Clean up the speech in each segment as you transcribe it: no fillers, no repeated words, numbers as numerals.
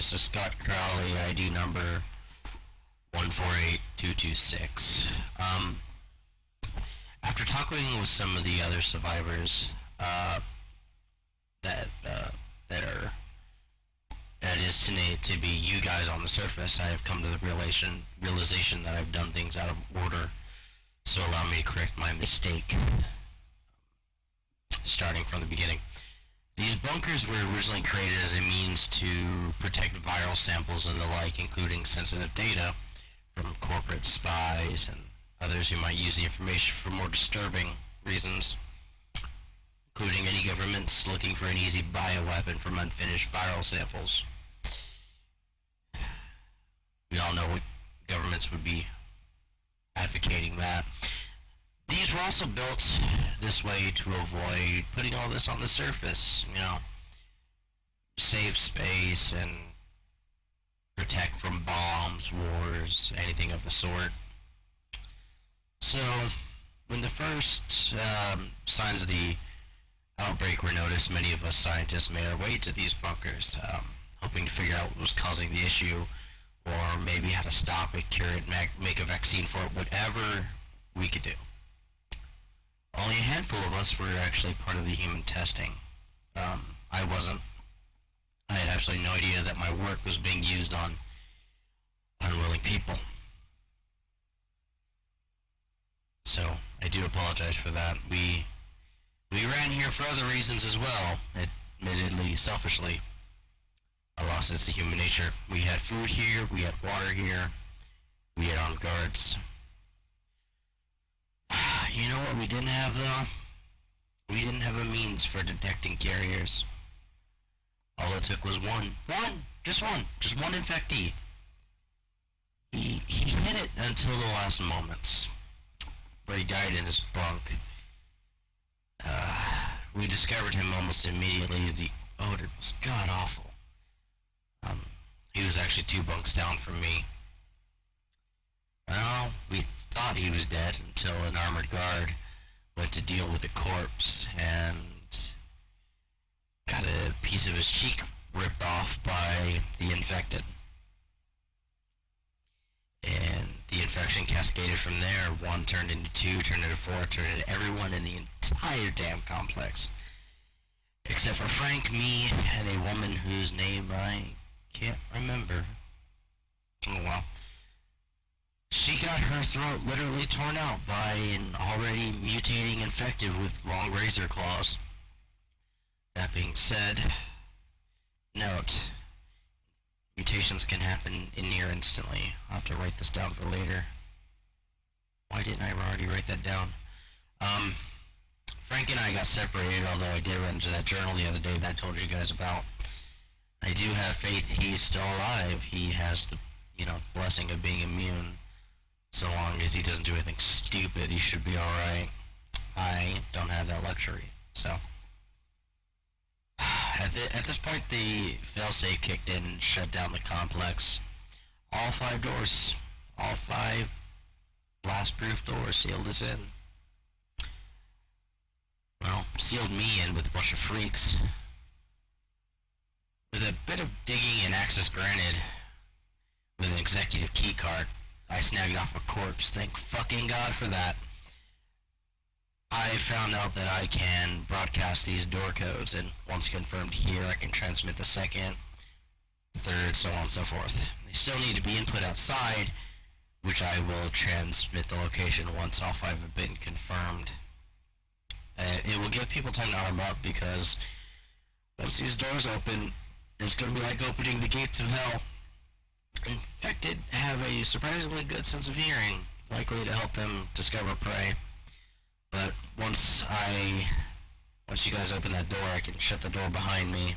This is Scott Crowley, ID number 148226. After talking with some of the other survivors, that that are that is to be you guys on the surface, I have come to the realization that I've done things out of order. So allow me to correct my mistake. Starting from the beginning. These bunkers were originally created as a means to protect viral samples and the like, including sensitive data from corporate spies and others who might use the information for more disturbing reasons, including any governments looking for an easy bioweapon from unfinished viral samples. We all know what governments would be advocating that. These were also built this way to avoid putting all this on the surface, save space and protect from bombs, wars, anything of the sort. So, when the first signs of the outbreak were noticed, many of us scientists made our way to these bunkers, hoping to figure out what was causing the issue, or maybe how to stop it, cure it, make a vaccine for it, whatever we could do. Only a handful of us were actually part of the human testing. I wasn't. I had absolutely no idea that my work was being used on unwilling people. So, I do apologize for that. We ran here for other reasons as well, admittedly, selfishly. Alas, it's the human nature. We had food here, we had water here, we had armed guards. You know what we didn't have, though? We didn't have a means for detecting carriers. All it took was just one infectee. He hid it until the last moments, but he died in his bunk. We discovered him almost immediately. The odor was god-awful. He was actually 2 bunks down from me. Well, we thought he was dead until an armored guard went to deal with the corpse and got a piece of his cheek ripped off by the infected. And the infection cascaded from there. 1 turned into 2, turned into 4, turned into everyone in the entire damn complex. Except for Frank, me, and a woman whose name I can't remember. Oh well. She got her throat literally torn out by an already mutating infected with long razor claws. That being said, note, mutations can happen in near instantly. I'll have to write this down for later. Why didn't I already write that down? Frank and I got separated, although I did run into that journal the other day that I told you guys about. I do have faith he's still alive. He has the, blessing of being immune. So long as he doesn't do anything stupid, he should be alright. I don't have that luxury, so. At this point, the failsafe kicked in and shut down the complex. All 5 doors, all 5 blast-proof doors sealed us in. Well, sealed me in with a bunch of freaks. With a bit of digging and access granted, with an executive key card, I snagged off a corpse. Thank fucking God for that. I found out that I can broadcast these door codes, and once confirmed here, I can transmit the 2nd, 3rd, so on and so forth. They still need to be input outside, which I will transmit the location once all 5 have been confirmed. It will give people time to arm up, because once these doors open, it's going to be like opening the gates of hell. Infected have a surprisingly good sense of hearing, likely to help them discover prey. But once you guys open that door, I can shut the door behind me.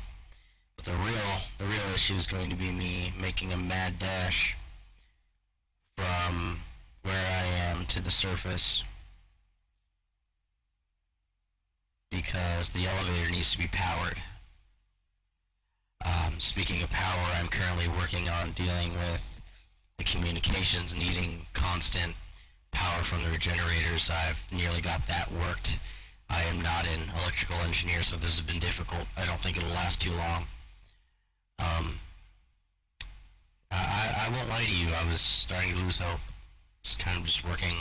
But the real issue is going to be me making a mad dash from where I am to the surface, because the elevator needs to be powered. Speaking of power, I'm currently working on dealing with the communications needing constant power from the regenerators. I've nearly got that worked. I am not an electrical engineer, so this has been difficult. I don't think it'll last too long. I won't lie to you, I was starting to lose hope. Just kind of just working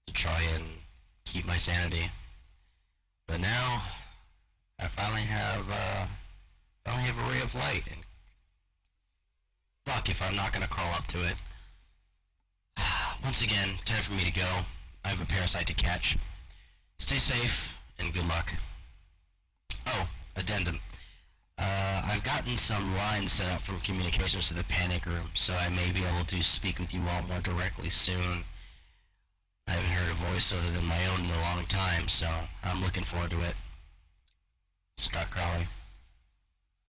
to try and keep my sanity. But now, I finally have a ray of light, and fuck if I'm not gonna crawl up to it. Once again, time for me to go. I have a parasite to catch. Stay safe, and good luck. Oh, addendum. I've gotten some lines set up from communications to the panic room, so I may be able to speak with you all more directly soon. I haven't heard a voice other than my own in a long time, so I'm looking forward to it. Scott Crowley.